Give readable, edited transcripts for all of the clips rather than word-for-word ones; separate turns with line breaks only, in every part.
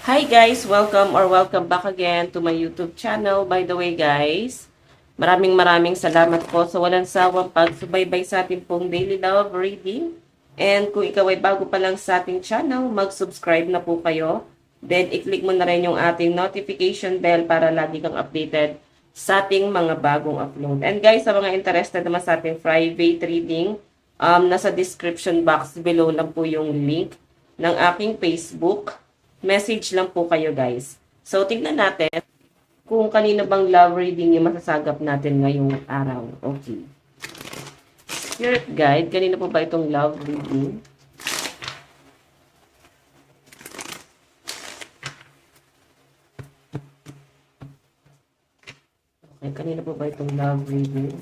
Hi guys! Welcome back again to my YouTube channel. By the way guys, maraming salamat po sa walang sawang pagsubaybay sa ating pong daily love reading. And kung ikaw ay bago pa lang sa ating channel, mag-subscribe na po kayo. Then i-click mo na rin yung ating notification bell para lagi kang updated sa ating mga bagong upload. And guys, sa mga interested naman sa ating private reading, nasa description box below lang po yung link ng aking Facebook. Message lang po kayo guys. So, tingnan natin kung kanino bang love reading yung masasagap natin ngayong araw. Okay. Spirit guide, kanino po ba itong love reading? Okay, kanino po ba itong love reading?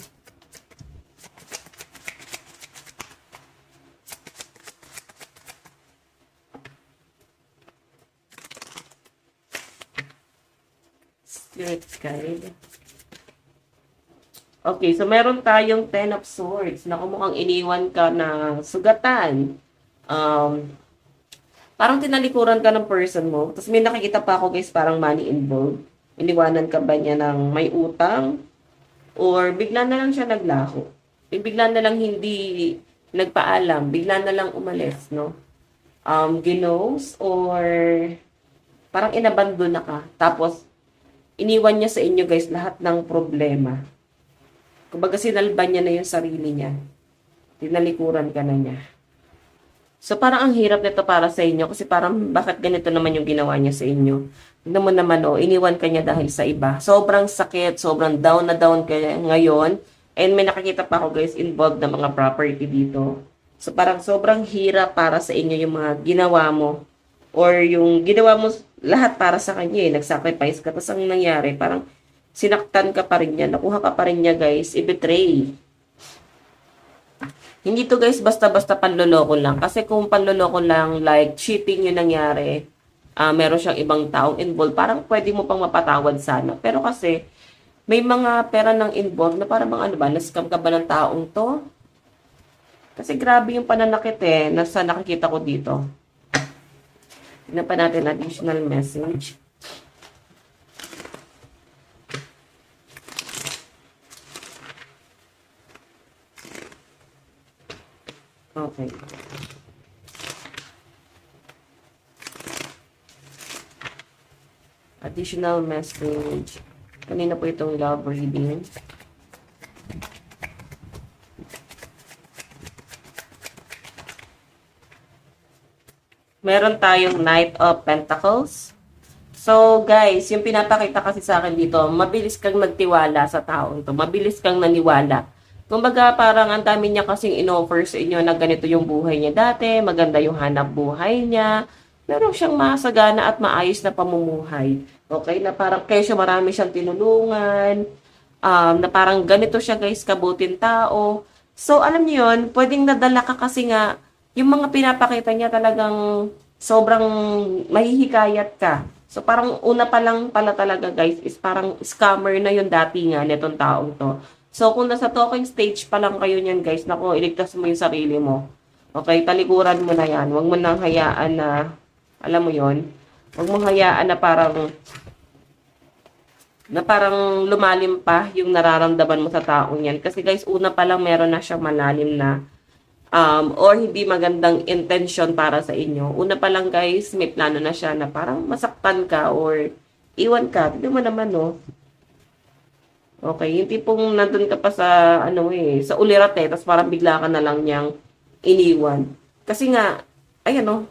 Spirit guide. Okay, so meron tayong Ten of Swords na mukhang iniwan ka na sugatan. Parang tinalikuran ka ng person mo. Tapos may nakikita pa ako guys, parang money involved. Iniwanan ka ba niya ng may utang? Or bigla na lang siya naglako? Bigla na lang hindi nagpaalam. Bigla na lang umalis, no? Ginos or parang inabandon na ka. Tapos, iniwan niya sa inyo guys lahat ng problema. Kumbaga sinalban niya na yung sarili niya. Tinalikuran ka na niya. So parang ang hirap nito para sa inyo kasi parang bakit ganito naman yung ginawa niya sa inyo. Tignan mo naman iniwan ka niya dahil sa iba. Sobrang sakit, sobrang down na down ka ngayon. And may nakakita pa ako guys involved na mga property dito. So parang sobrang hirap para sa inyo yung mga ginawa mo. Or yung ginawa mo lahat para sa kanya nag-sacrifice ka. Tapos ang nangyari, parang sinaktan ka pa rin niya, nakuha ka pa rin niya guys, i-betray. Hindi to guys basta-basta panloloko lang. Kasi kung panloloko lang, like cheating yung nangyari, meron siyang ibang taong involved, parang pwede mo pang mapatawad sana. Pero kasi, may mga pera nang involved na parang ano ba, na-scam ka ba ng taong to? Kasi grabe yung pananakit nasa nakikita ko dito. Tignan pa natin additional message. Okay. Additional message. Kanina po itong love reading. Meron tayong Knight of Pentacles. So, guys, yung pinapakita kasi sa akin dito, mabilis kang magtiwala sa taong to. Mabilis kang naniwala. Kumbaga, parang ang dami niya kasing in-offer sa inyo na ganito yung buhay niya dati, maganda yung hanap buhay niya, meron siyang masagana at maayos na pamumuhay. Okay? Na parang kesyo marami siyang tinulungan, na parang ganito siya guys, kabutin tao. So, alam niyo yun, pwedeng nadala ka kasi nga, yung mga pinapakita niya talagang sobrang mahihikayat ka. So, parang una pa lang pala talaga guys, is parang scammer na yung dati nga nitong taong to. So, kung nasa talking stage pa lang kayo niyan guys, naku, iligtas mo yung sarili mo. Okay, talikuran mo na yan. Huwag mo nang hayaan na, alam mo yon, huwag mo hayaan na parang lumalim pa yung nararamdaman mo sa taong yan. Kasi guys, una pa lang meron na siyang malalim na or hindi magandang intention para sa inyo. Una pa lang guys, may plano na siya na parang masaktan ka or iwan ka. Tignan mo naman, no? Okay, yung tipong nandun ka pa sa, sa ulirat tapos parang bigla ka na lang niyang iniwan. Kasi nga, ayan, no?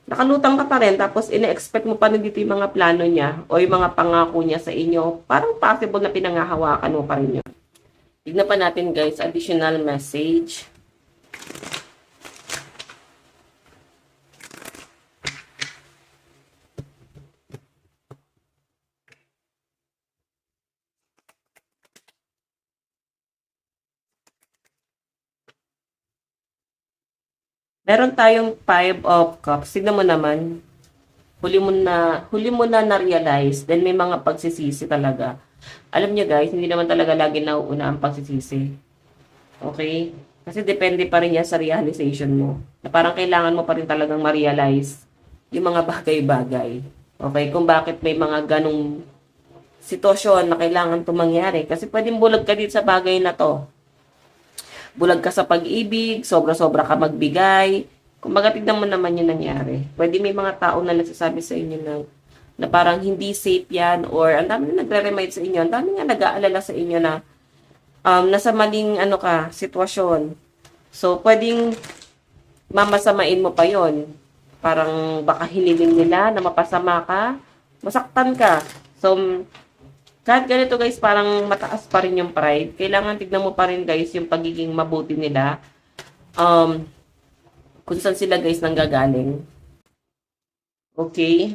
Nakalutang ka pa rin, tapos ina-expect mo pa rin dito yung mga plano niya o yung mga pangako niya sa inyo. Parang possible na pinangahawakan mo pa rin yun. Tignan pa natin guys, additional message. Meron tayong 5 of Cups. Tignan mo naman. Huli mo na na-realize. Then may mga pagsisisi talaga. Alam niyo guys, hindi naman talaga lagi nauuna ang pagsisisi. Okay? Kasi depende pa rin yan sa realization mo. Na parang kailangan mo pa rin talagang ma-realize yung mga bagay-bagay. Okay? Kung bakit may mga ganong sitwasyon na kailangan ito mangyari. Kasi pwedeng bulag ka dito sa bagay na to. Bulag ka sa pag-ibig, sobra-sobra ka magbigay. Kung baga, tignan mo naman yung nangyari. Pwede may mga tao na nagsasabi sa inyo na parang hindi safe yan, or ang dami na nagre-remind sa inyo, ang dami nga nag-aalala sa inyo na nasa maling sitwasyon. So, pwedeng mamasamain mo pa yon. Parang baka hilingin nila na mapasama ka, masaktan ka. So, kahit ganito guys, parang mataas pa rin yung pride. Kailangan tignan mo pa rin guys yung pagiging mabuti nila. Kung saan sila guys nanggagaling. Okay?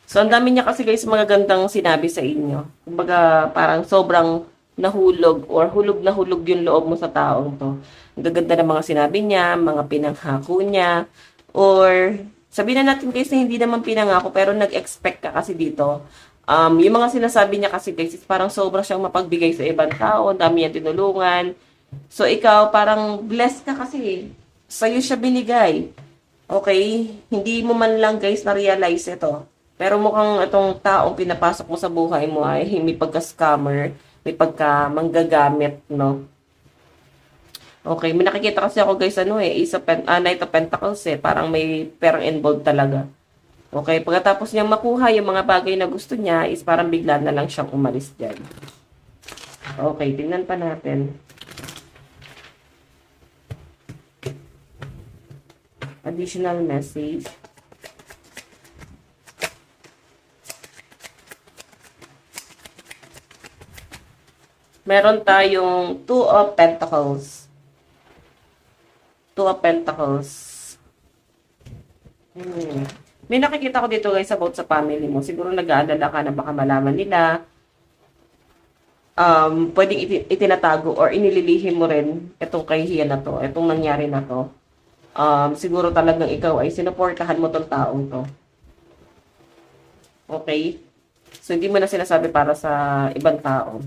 So, ang dami niya kasi guys magagandang sinabi sa inyo. Kumbaga, parang sobrang nahulog or hulog na hulog yung loob mo sa taong to. Ang gaganda ng mga sinabi niya, mga pinanghako niya, or sabihin na natin guys na hindi naman pinangako pero nag-expect ka kasi dito. Yung mga sinasabi niya kasi guys is parang sobra siyang mapagbigay sa ibang tao, dami niya tinulungan. So, ikaw parang blessed ka kasi. Sa'yo siya binigay. Okay? Hindi mo man lang guys na-realize ito. Pero mukhang itong taong pinapasok mo sa buhay mo ay may pagka-scammer, may pagka-manggagamit, no? Okay, may nakikita kasi ako guys, Knight of Pentacles parang may perang involved talaga. Okay, pagkatapos niyang makuha yung mga bagay na gusto niya, is parang bigla na lang siyang umalis dyan. Okay, tingnan pa natin. Additional message. Meron tayong Two of Pentacles. Two of Pentacles. May nakikita ko dito guys about sa family mo. Siguro nag-aalala ka na baka malaman nila. Pwedeng itinatago or inililihim mo rin itong kahihiyan na to, itong nangyari na to. Siguro talagang ikaw ay sinuportahan mo tong taong to. Okay? So, hindi mo na sinasabi para sa ibang tao.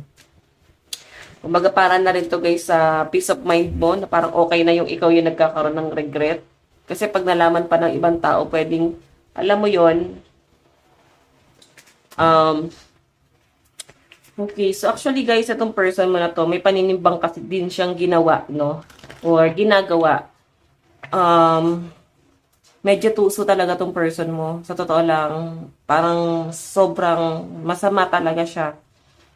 Kumbaga para na rin to guys sa peace of mind mo na parang okay na yung ikaw yung nagkakaroon ng regret. Kasi pag nalaman pa ng ibang tao, pwedeng, alam mo yon. Okay, so actually guys, itong person mo na to, may paninimbang kasi din siyang ginawa, no? Or ginagawa. Medyo tuso talaga tong person mo. Sa totoo lang, parang sobrang masama talaga siya.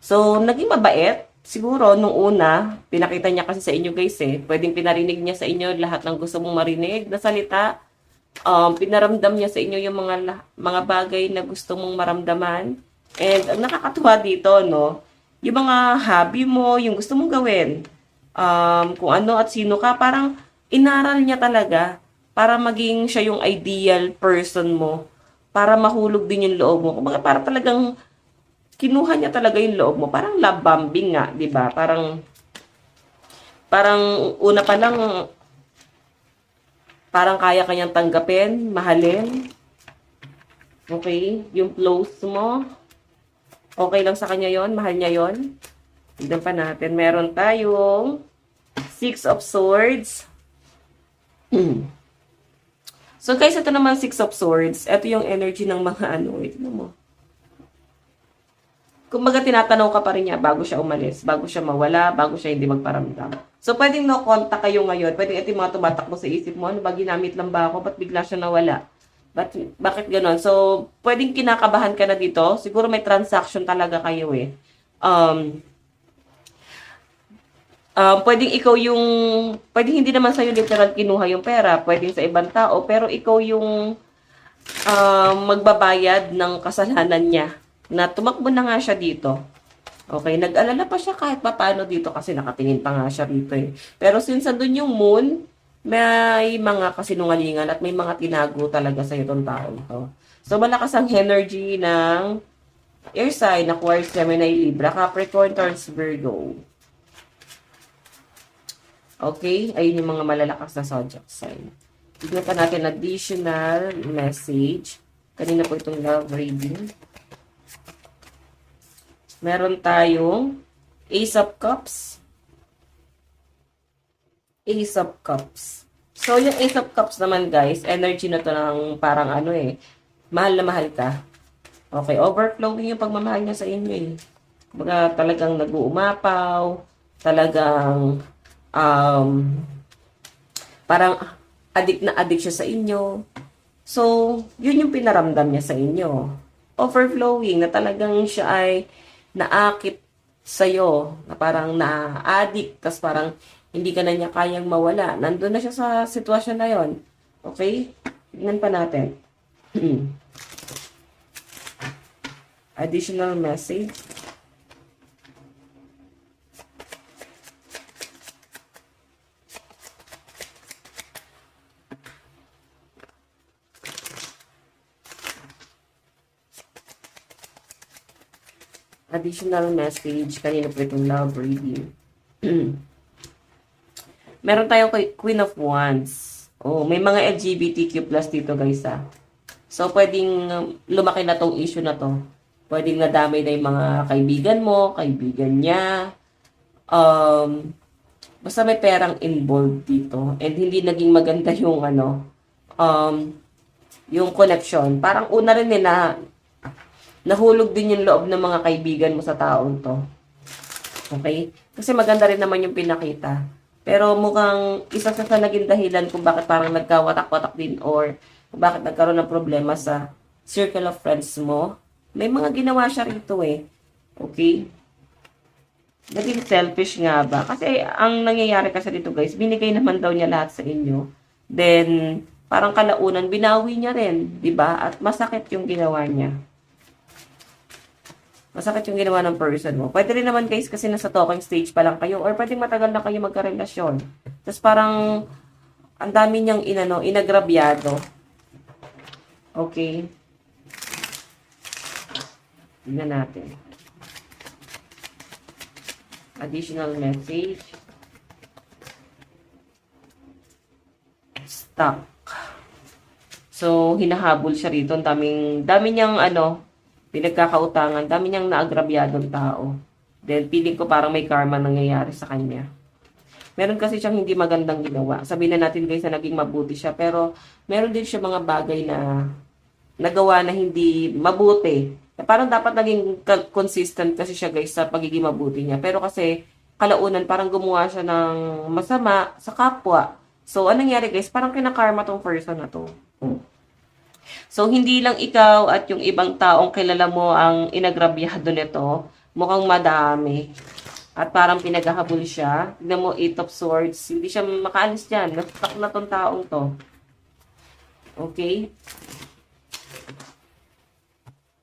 So, naging mabait. Siguro, nung una, pinakita niya kasi sa inyo guys pwedeng pinarinig niya sa inyo lahat ng gusto mong marinig na salita. Pinaramdam niya sa inyo yung mga bagay na gusto mong maramdaman. And ang nakakatuwa dito, no, yung mga hobby mo, yung gusto mong gawin, kung ano at sino ka, parang inaral niya talaga para maging siya yung ideal person mo, para mahulog din yung loob mo. Kumbaga, para talagang kinuha niya talaga yung loob mo. Parang love bombing nga, di ba? Parang una pa lang, parang kaya kanyang tanggapin, mahalin. Okay? Yung close mo, okay lang sa kanya yon, mahal niya yon. Tignan pa natin. Meron tayong Six of Swords. So guys, ito naman Six of Swords. Ito yung energy ng mga ito mo. Kumbaga tinatanong ka pa rin niya bago siya umalis, bago siya mawala, bago siya hindi magparamdam. So pwedeng no contact kayo ngayon. Pwedeng ito yung mga tumatakbo sa isip mo. Ano ba, ginamit lang ba ako? Ba't bigla siya nawala? Bakit ganon? So, pwedeng kinakabahan ka na dito. Siguro may transaction talaga kayo pwedeng ikaw yung, pwedeng hindi naman sa'yo literal kinuha yung pera. Pwedeng sa ibang tao. Pero ikaw yung magbabayad ng kasalanan niya. Na tumakbo na nga siya dito. Okay, nag-alala pa siya kahit paano dito kasi nakatingin pa nga siya rito Pero since andun yung moon, may mga kasinungalingan at may mga tinago talaga sa itong taong to. So, malakas ang energy ng air sign, Aquarius, Gemini, Libra, Capricorn, Taurus, Virgo. Okay, ayun yung mga malalakas na zodiac sign. Tignan pa natin additional message. Kanina po itong love reading. Meron tayong Ace of Cups. Ace of Cups. So, yung Ace of Cups naman, guys, energy na to ng parang ano eh, mahal na mahal ka. Okay, overflowing yung pagmamahal niya sa inyo eh. Kumbaga, talagang nag-uumapaw, talagang um, parang addict siya sa inyo. So, yun yung pinaramdam niya sa inyo. Overflowing, na talagang siya ay naakit sa'yo, na parang na-addict, tas parang hindi ka na niya kayang mawala. Nandun na siya sa sitwasyon na yon. Okay? Tignan pa natin. Additional message. Additional message. Kanina po itong love reading. Meron tayong Queen of Wands. Oh, may mga LGBTQ+ dito, guys, ah. So, pwedeng lumaki na tong issue na to. Pwedeng nadamay na yung mga kaibigan mo, kaibigan niya. Basta may perang involved dito. And hindi naging maganda yung yung connection. Parang una rin na nahulog din yung loob ng mga kaibigan mo sa taong to. Okay? Kasi maganda rin naman yung pinakita. Pero mukhang isa sa naging dahilan kung bakit parang nagkawatak-watak din or kung bakit nagkaroon ng problema sa circle of friends mo. May mga ginawa siya rito eh. Okay? Naging selfish nga ba? Kasi ang nangyayari kasi dito, guys, binigay naman daw niya lahat sa inyo. Then, parang kalaunan, binawi niya rin. 'Di ba? At masakit yung ginawa niya. Masakit yung ginawa ng person mo. Pwede rin naman, guys, kasi nasa talking stage pa lang kayo or pwedeng matagal na kayo magkarelasyon. Tapos parang ang dami niyang inagrabyado. Okay. Tingnan natin. Additional message. Stuck. So, hinahabol siya rito. Ang dami niyang pinagkakautangan, dami niyang naagrabyadong tao. Then, feeling ko parang may karma nangyayari sa kanya. Meron kasi siyang hindi magandang ginawa. Sabihin na natin, guys, na naging mabuti siya. Pero, meron din siya mga bagay na nagawa na hindi mabuti. Parang dapat naging consistent kasi siya, guys, sa pagiging mabuti niya. Pero kasi, kalaunan, parang gumawa siya ng masama sa kapwa. So, anong nangyari, guys? Parang kinakarma tong person na to. So, hindi lang ikaw at yung ibang taong kilala mo ang inagrabyado nito. Mukhang madami. At parang pinaghahabol siya. Tignan mo, 8 of Swords. Hindi siya makaalis dyan. Nastuck na tong taong to. Okay?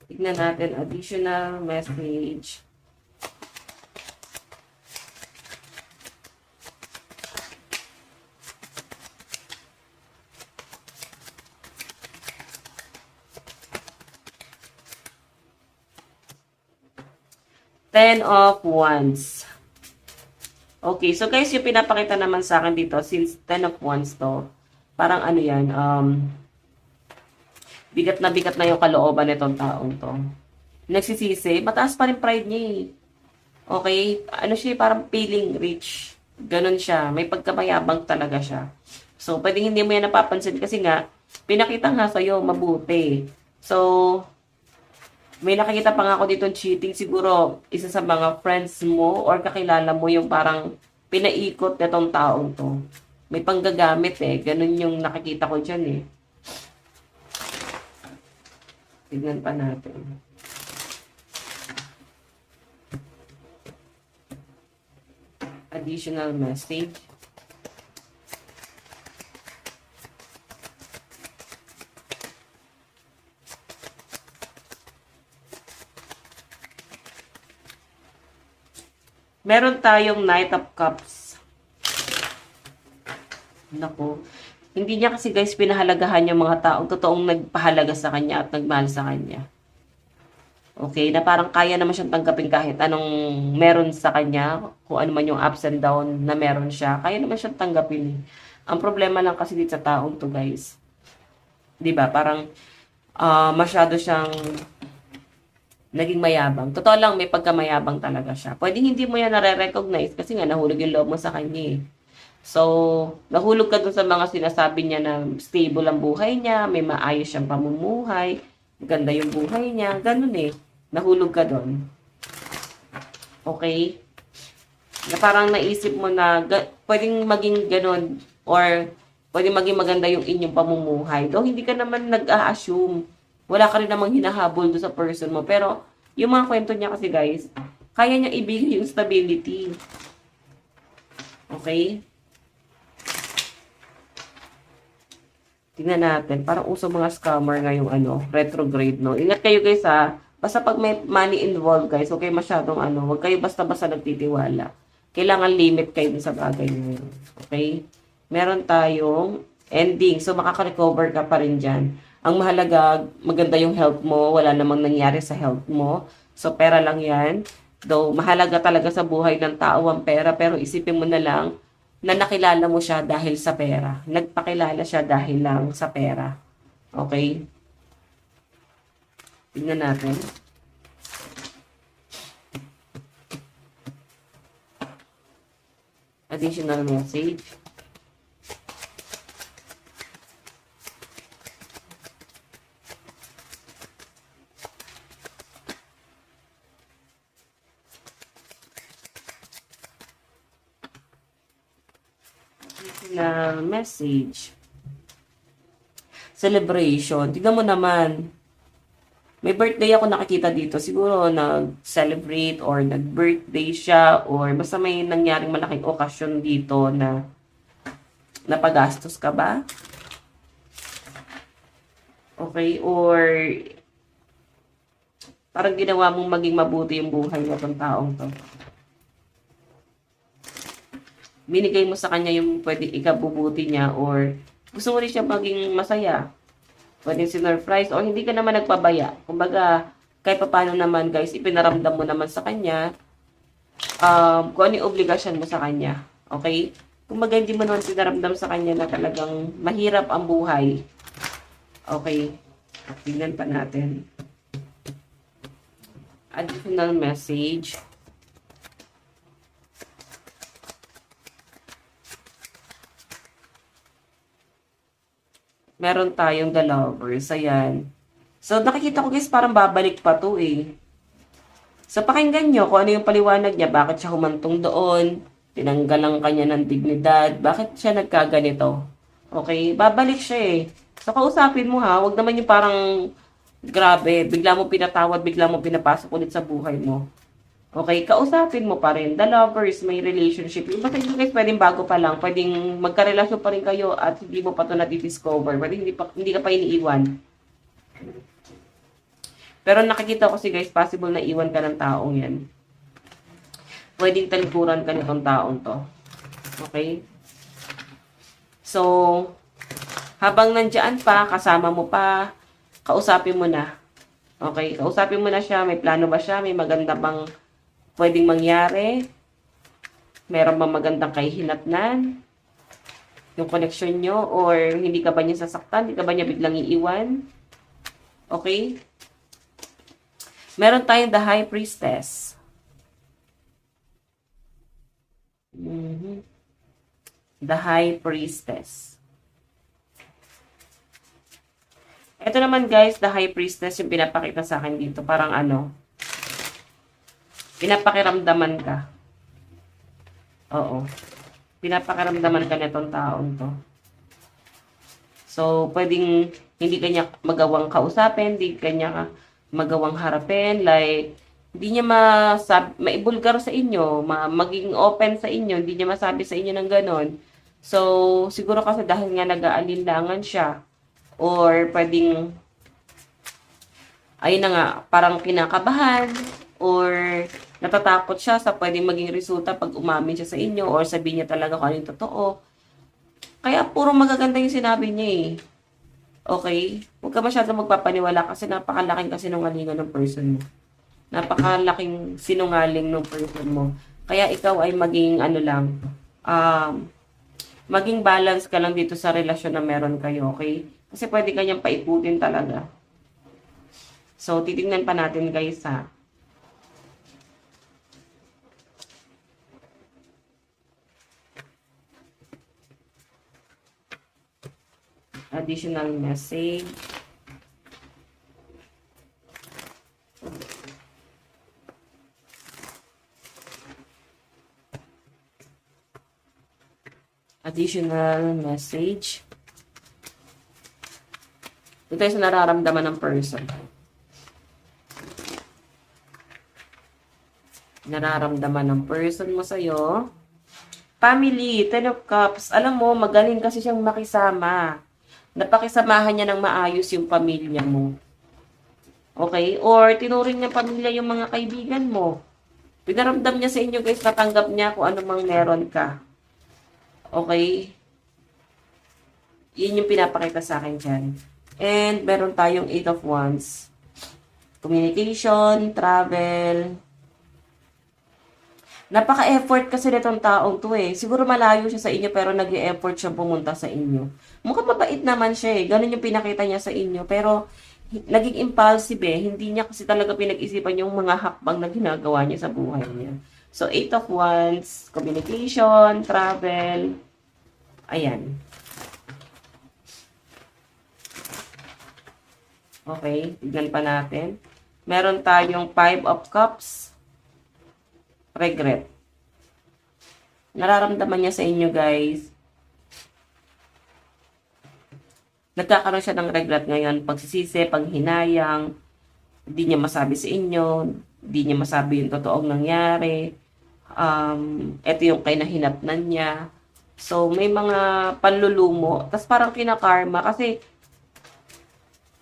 Tignan natin. Additional message. Ten of Wands. Okay, so guys, yung pinapakita naman sa akin dito, since Ten of Wands to, parang yan, bigat na yung kalooban nitong taong to. Nagsisisi, mataas pa rin pride niya eh. Okay, siya, parang feeling rich. Ganon siya, may pagkamayabang talaga siya. So, pwedeng hindi mo yan napapansin kasi nga, pinakita nga sa'yo, mabuti. So, may nakikita pa nga ako dito cheating. Siguro, isa sa mga friends mo or kakilala mo yung parang pinaikot nitong taong to. May panggagamit eh. Ganun yung nakikita ko dyan eh. Tignan pa natin. Additional message. Meron tayong Knight of Cups. Naku. Hindi niya kasi, guys, pinahalagahan yung mga taong totoong nagpahalaga sa kanya at nagmahal sa kanya. Okay? Na parang kaya naman siyang tanggapin kahit anong meron sa kanya. Kung ano man yung ups and down na meron siya. Kaya naman siyang tanggapin. Ang problema lang kasi dito sa taong to, guys. 'Di ba? Parang masyado siyang naging mayabang. Totoo lang, may pagkamayabang talaga siya. Pwedeng hindi mo yan nare-recognize kasi nga nahulog yung loob mo sa kanya eh. So, nahulog ka dun sa mga sinasabi niya na stable ang buhay niya, may maayos siyang pamumuhay, ganda yung buhay niya, ganun eh. Nahulog ka dun. Okay? Na parang naisip mo na pwedeng maging ganun or pwedeng maging maganda yung inyong pamumuhay. Though hindi ka naman nag-a-assume. Wala ka rin namang hinahabol do sa person mo. Pero, yung mga kwento niya kasi guys, kaya niya ibigay yung stability. Okay? Tingnan natin. Parang uso mga scammer ngayong retrograde, no? Ingat kayo guys ha. Basta pag may money involved guys, huwag kayo masyadong huwag kayo basta-basta nagtitiwala. Kailangan limit kayo sa bagay nyo. Okay? Meron tayong ending. So, makaka-recover ka pa rin dyan. Ang mahalaga, maganda yung health mo. Wala namang nangyari sa health mo. So, pera lang yan. Though, mahalaga talaga sa buhay ng tao ang pera. Pero isipin mo na lang na nakilala mo siya dahil sa pera. Nagpakilala siya dahil lang sa pera. Okay? Tingnan natin. Additional message. Na message. Celebration. Tignan mo naman. May birthday ako nakikita dito. Siguro nag-celebrate or nag-birthday siya or basta may nangyaring malaking okasyon dito na napagastos ka ba? Okay? Or parang ginawa mong maging mabuti yung buhay mo ng taong to. Binigay mo sa kanya yung pwede ikabubuti niya or gusto mo rin siya maging masaya. Pwede sinurprise o hindi ka naman nagpabaya. Kumbaga, kahit paano naman guys, ipinaramdam mo naman sa kanya kung ano yung obligasyon mo sa kanya. Okay? Kumbaga, hindi mo naman pinaramdam sa kanya na talagang mahirap ang buhay. Okay? Tingnan pa natin. Additional message. Meron tayong The Lovers. Ayan. So, nakikita ko guys, parang babalik pa to eh. So, pakinggan nyo kung ano yung paliwanag niya. Bakit siya humantong doon? Tinanggalan kanya ng dignidad. Bakit siya nagkaganito? Okay? Babalik siya eh. So, kausapin mo ha. Huwag naman yung parang grabe. Bigla mo pinatawad, bigla mo pinapasok ulit sa buhay mo. Okay, kausapin mo pa rin. The Lovers, may relationship. Yung basta yung guys, pwedeng bago pa lang. Pwedeng magkarelasyon pa rin kayo at hindi mo pa ito na-discover. Pwedeng hindi ka pa iniiwan. Pero nakikita ko si guys, possible na iwan ka ng taong yan. Pwedeng talikuran ka nitong taong to. Okay? So, habang nandyan pa, kasama mo pa, kausapin mo na. Okay? Kausapin mo na siya. May plano ba siya? May maganda bang pwedeng mangyari? Meron bang magandang kahihinatnan? Yung connection nyo? Or hindi ka ba niya sasaktan? Hindi ka ba niya biglang iiwan? Okay? Meron tayong The High Priestess. The High Priestess. Ito naman guys, The High Priestess yung pinapakita sa akin dito. Parang pinapakiramdaman ka. Oo. Pinapakiramdaman ka nitong taong to. So, pwedeng hindi kanya magawang kausapin, hindi kanya magawang harapin, like, hindi niya maibulgar sa inyo, maging open sa inyo, hindi niya masabi sa inyo ng ganon. So, siguro kasi dahil nga nag-aalinlangan siya, or pwedeng, ayun na nga, parang kinakabahan, or natatakot siya sa pwedeng maging resulta pag umamin siya sa inyo, or sabihin niya talaga kung ano yung totoo. Kaya puro magaganda yung sinabi niya eh. Okay? Huwag ka masyadong magpapaniwala kasi napakalaking kasinungalingan ng person mo. Napakalaking sinungaling ng person mo. Kaya ikaw ay maging maging balance ka lang dito sa relasyon na meron kayo, okay? Kasi pwede kanyang paiputin talaga. So, titingnan pa natin guys ha. Additional message. Additional message. Ito tayo sa nararamdaman ng person. Nararamdaman ng person mo sa'yo. Family, Ten of Cups. Alam mo, magaling kasi siyang makisama. Napakisamahan niya ng maayos yung pamilya mo. Okay? Or tinuring niya pamilya yung mga kaibigan mo. Pinaramdam niya sa inyo guys, natanggap niya kung ano mang meron ka. Okay? Yun yung pinapakita sa akin dyan. And meron tayong 8 of Wands. Communication, travel. Napaka-effort kasi nitong taong to eh. Siguro malayo siya sa inyo pero nag-e-effort siya pumunta sa inyo. Mukhang mabait naman siya eh. Ganun yung pinakita niya sa inyo. Pero naging impulsive eh. Hindi niya kasi talaga pinag-isipan yung mga hakbang na ginagawa niya sa buhay niya. So, 8 of Wands, communication, travel. Ayan. Okay, tignan pa natin. Meron tayong 5 of Cups. Regret. Nararamdaman niya sa inyo, guys. Nagkakaroon siya ng regret ngayon. Pagsisisi, panghinayang. Hindi niya masabi sa inyo. Hindi niya masabi yung totoong nangyari. Ito yung kinahinatnan niya. So, may mga panlulumo. Tapos parang kinakarma. Kasi,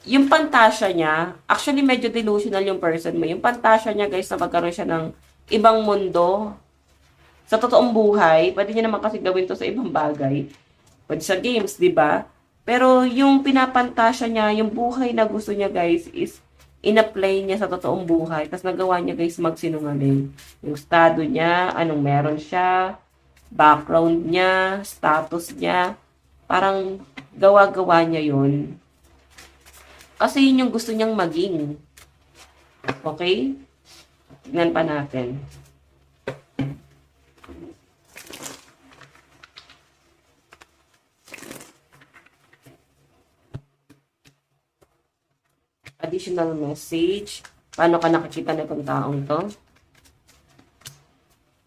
yung pantasya niya, actually medyo delusional yung person mo. Yung pantasya niya, guys, na magkaroon siya ng ibang mundo. Sa totoong buhay, pwede niya naman kasi gawin to sa ibang bagay. Pwede sa games, di ba? Pero yung pinapantasya niya, yung buhay na gusto niya, guys, is in-apply niya sa totoong buhay. Tapos nagawa niya, guys, magsinungaling. Yung estado niya, anong meron siya, background niya, status niya, parang gawa-gawa niya yun. Kasi yun yung gusto niyang maging. Okay? Tignan pa natin. Additional message. Paano ka nakikita na itong taong to?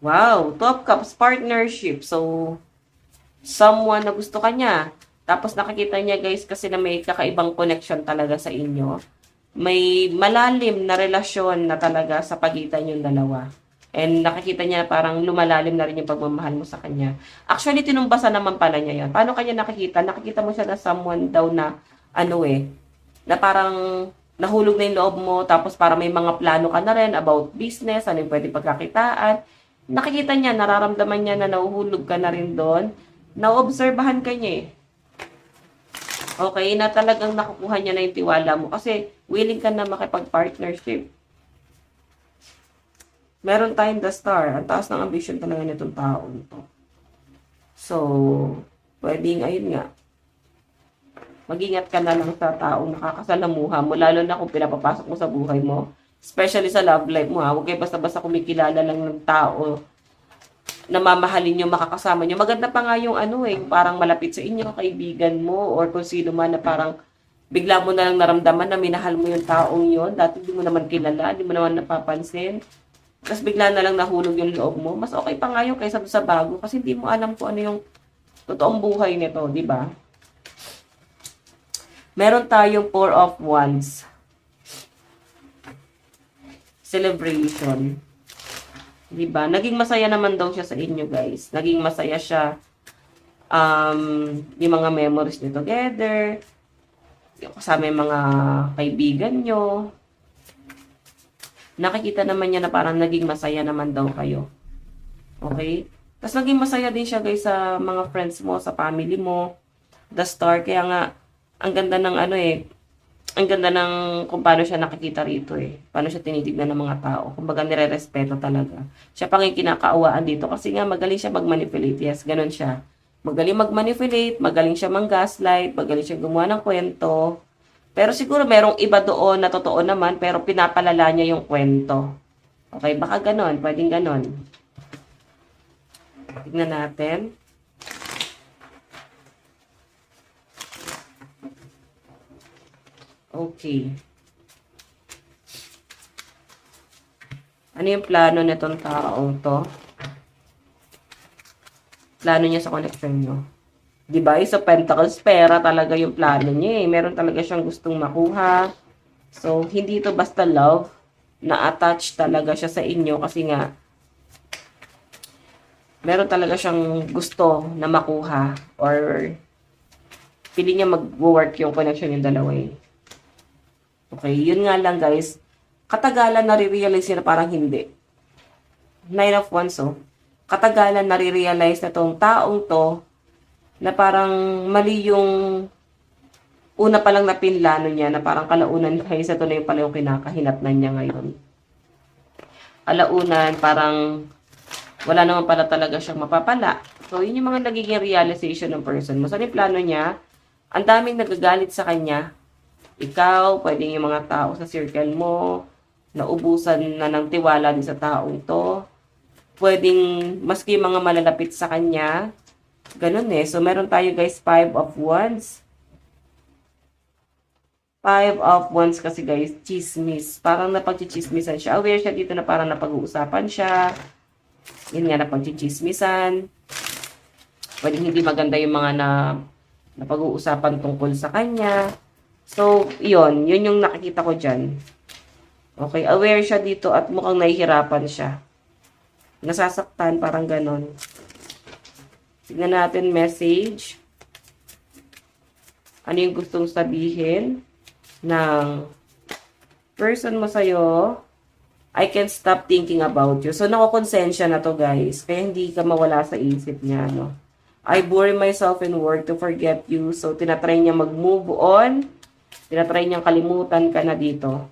Wow! Top Cups partnership. So, someone na gusto ka niya. Tapos nakikita niya guys kasi na may kakaibang connection talaga sa inyo. May malalim na relasyon na talaga sa pagitan yung dalawa. And nakikita niya parang lumalalim na rin yung pagmamahal mo sa kanya. Actually, tinumbasan naman pala niya yan. Paano kanya nakikita? Nakikita mo siya na someone daw na na parang nahulog na yung loob mo. Tapos parang may mga plano ka na rin about business, ano yung pwede pagkakitaan. Nakikita niya, nararamdaman niya na nahuhulog ka na rin doon. Naobserbahan ka niya eh. Okay, na talagang nakukuha niya na yung tiwala mo kasi willing ka na makipag-partnership. Meron tayong the star. Ang taas ng ambition talaga nitong taon to. So, pwedeng, ayun nga, mag-ingat ka na lang sa taong nakakasalamuha mo, lalo na kung pinapapasok mo sa buhay mo. Especially sa love life mo ha. Huwag kayo basta-basta kumikilala lang ng tao na mamahalin nyo, makakasama nyo. Maganda pa nga yung parang malapit sa inyo, kaibigan mo, or kung sino man na parang bigla mo na lang naramdaman na minahal mo yung taong yon. Dati hindi mo naman kilala, hindi mo naman napapansin. Tapos bigla na lang nahulog yung loob mo. Mas okay pa nga yung kaysa sa bago kasi hindi mo alam kung ano yung totoong buhay nito, di ba? Meron tayong 4 of Wands. Celebration. Diba? Naging masaya naman daw siya sa inyo, guys. Naging masaya siya. Yung mga memories niyo together. Kasama yung mga kaibigan nyo. Nakikita naman niya na parang naging masaya naman daw kayo. Okay? Tapos naging masaya din siya, guys, sa mga friends mo, sa family mo. The star. Kaya nga, ang ganda ng ang ganda ng kung paano siya nakikita rito eh. Paano siya tinitignan ng mga tao. Kumbaga nire-respeto talaga. Siya pang yung kinakaawaan dito kasi nga magaling siya mag-manipulate. Yes, ganun siya. Magaling mag-manipulate, magaling siya mang-gaslight, magaling siya gumawa ng kwento. Pero siguro merong iba doon na totoo naman pero pinapalala niya yung kwento. Okay, baka ganun. Pwedeng ganun. Tignan natin. Okay. Ano yung plano nitong taong to? Plano niya sa connection nyo. Diba? Sa Pentacles, pera talaga yung plano niya eh. Meron talaga siyang gustong makuha. So, hindi ito basta love. Na-attach talaga siya sa inyo kasi nga, meron talaga siyang gusto na makuha or pili niya mag-work yung connection yung dalawa eh. Okay, yun nga lang guys. Katagalan nare-realize niya na parang hindi. Nine of Wands oh. Katagalan nare-realize na tong taong to na parang mali yung una pa lang na pinlano niya na parang kalaunan guys, ito na yung pala yung kinakahinatnan niya ngayon. Kalaunan, parang wala naman pala talaga siyang mapapala. So, yun yung mga nagiging realization ng person mo. So, yung plano niya, ang daming nagagalit sa kanya. Ikaw, pwedeng yung mga tao sa circle mo, naubusan na ng tiwala din sa taong to. Pwedeng, maski mga malalapit sa kanya, ganun eh. So, meron tayo guys, 5 of Wands. 5 of Wands kasi guys, chismis. Parang napag-chismisan siya. Aware siya dito na parang napag-uusapan siya. Yun nga, napag-chismisan. Pwedeng hindi maganda yung mga napag-uusapan tungkol sa kanya. So, yun yung nakikita ko dyan. Okay, aware siya dito at mukhang nahihirapan siya. Nasasaktan, parang ganon. Tignan natin message. Ano yung gustong sabihin ng person mo sa'yo? I can't stop thinking about you. So, nakokonsensya na to, guys. Kaya hindi ka mawala sa isip niya, no? I bury myself in work to forget you. So, tinatry niya mag-move on. Tinatry niyang kalimutan ka na dito.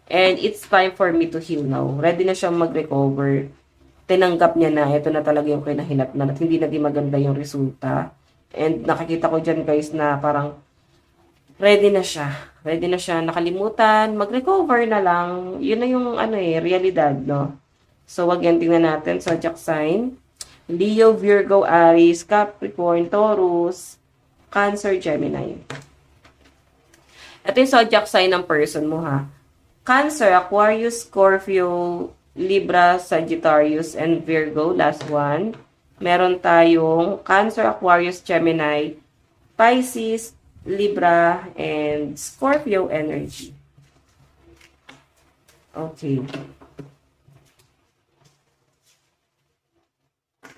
And it's time for me to heal now. Ready na siyang mag-recover. Tinanggap niya na ito na talaga yung kinahinatnan at hindi naging maganda yung resulta. And nakikita ko dyan, guys, na parang ready na siya. Ready na siya nakalimutan, mag-recover na lang. Yun na yung realidad, no? So, again, tingnan natin. Zodiac sign. Leo, Virgo, Aries, Capricorn, Taurus, Cancer, Gemini. Ito yung zodiac sign ng person mo, ha? Cancer, Aquarius, Scorpio, Libra, Sagittarius, and Virgo. Last one. Meron tayong Cancer, Aquarius, Gemini, Pisces, Libra, and Scorpio energy. Okay.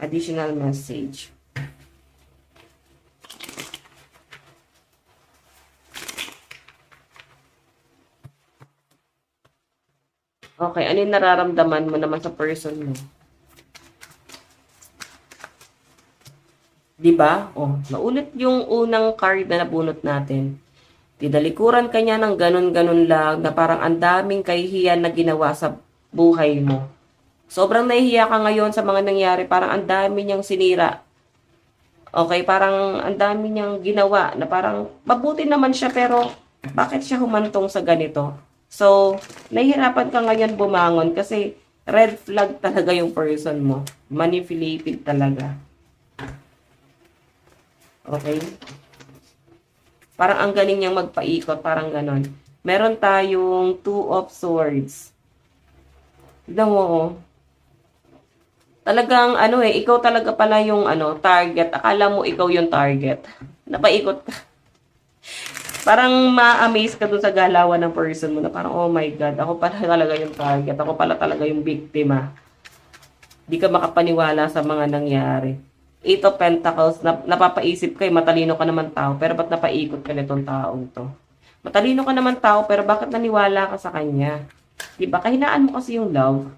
Additional message. Okay, ano yung nararamdaman mo naman sa person mo? Diba? Oh, naulit yung unang card na nabunot natin. Tinalikuran ka niya ng ganun-ganun lang na parang ang daming kahihiyan na ginawa sa buhay mo. Sobrang nahihiya ka ngayon sa mga nangyari. Parang ang dami niyang sinira. Okay, parang ang dami niyang ginawa na parang mabuti naman siya pero bakit siya humantong sa ganito? So, nahihirapan ka ngayon bumangon kasi red flag talaga yung person mo. Manipulated talaga. Okay? Parang ang galing niyang magpaikot, parang ganon. Meron tayong 2 of Swords. Tignan mo, oh. Talagang, ikaw talaga pala yung, target. Akala mo ikaw yung target. Napaikot ka. Parang ma-amaze ka dun sa galawan ng person mo na parang, oh my God, ako pala talaga yung target. Ako pala talaga yung biktima. Di ka makapaniwala sa mga nangyari. 8 of Pentacles, napapaisip ka, matalino ka naman tao, pero ba't napaikot ka nitong taong to? Matalino ka naman tao, pero bakit naniwala ka sa kanya? Diba? Kahinaan mo kasi yung love.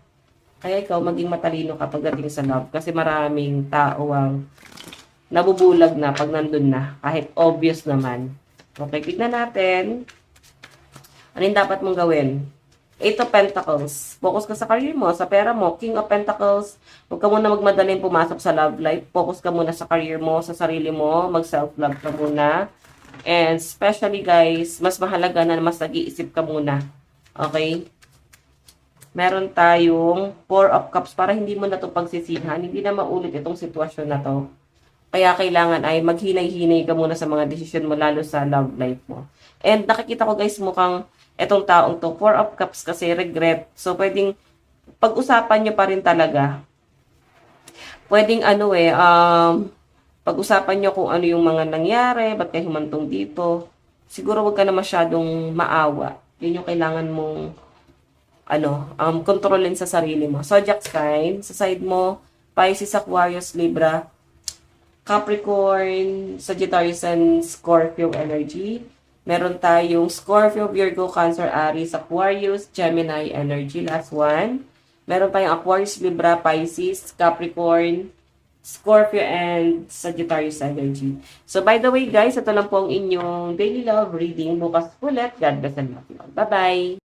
Kaya ikaw, maging matalino ka pagdating sa love. Kasi maraming tao ang nabubulag na pag nandun na. Kahit obvious naman. Okay, tignan natin. Ano yung dapat mong gawin? 8 of Pentacles. Focus ka sa career mo, sa pera mo. King of Pentacles. Huwag ka muna magmadaling pumasok sa love life. Focus ka muna sa career mo, sa sarili mo. Mag-self-love ka muna. And especially guys, mas mahalaga na mas nag-iisip ka muna. Okay? Meron tayong 4 of Cups para hindi mo na ito pagsisihan. Hindi na maulit itong sitwasyon na to. Kaya kailangan ay maghinay-hinay ka muna sa mga desisyon mo, lalo sa love life mo. And nakikita ko guys, mukhang etong taong to, Four of Cups kasi, regret. So, pwedeng pag-usapan nyo pa rin talaga. Pwedeng pag-usapan nyo kung ano yung mga nangyari, ba't kayo humantong dito. Siguro wag ka na masyadong maawa. Yun yung kailangan mong kontrolin sa sarili mo. Zodiac sign, sa side mo, Pisces, Aquarius, Libra, Capricorn, Sagittarius, and Scorpio energy. Meron tayong Scorpio, Virgo, Cancer, Aries, Aquarius, Gemini energy. Last one. Meron tayong Aquarius, Libra, Pisces, Capricorn, Scorpio, and Sagittarius energy. So, by the way, guys, ito lang po ang inyong daily love reading. Bukas ulit. God bless and love you. Bye-bye!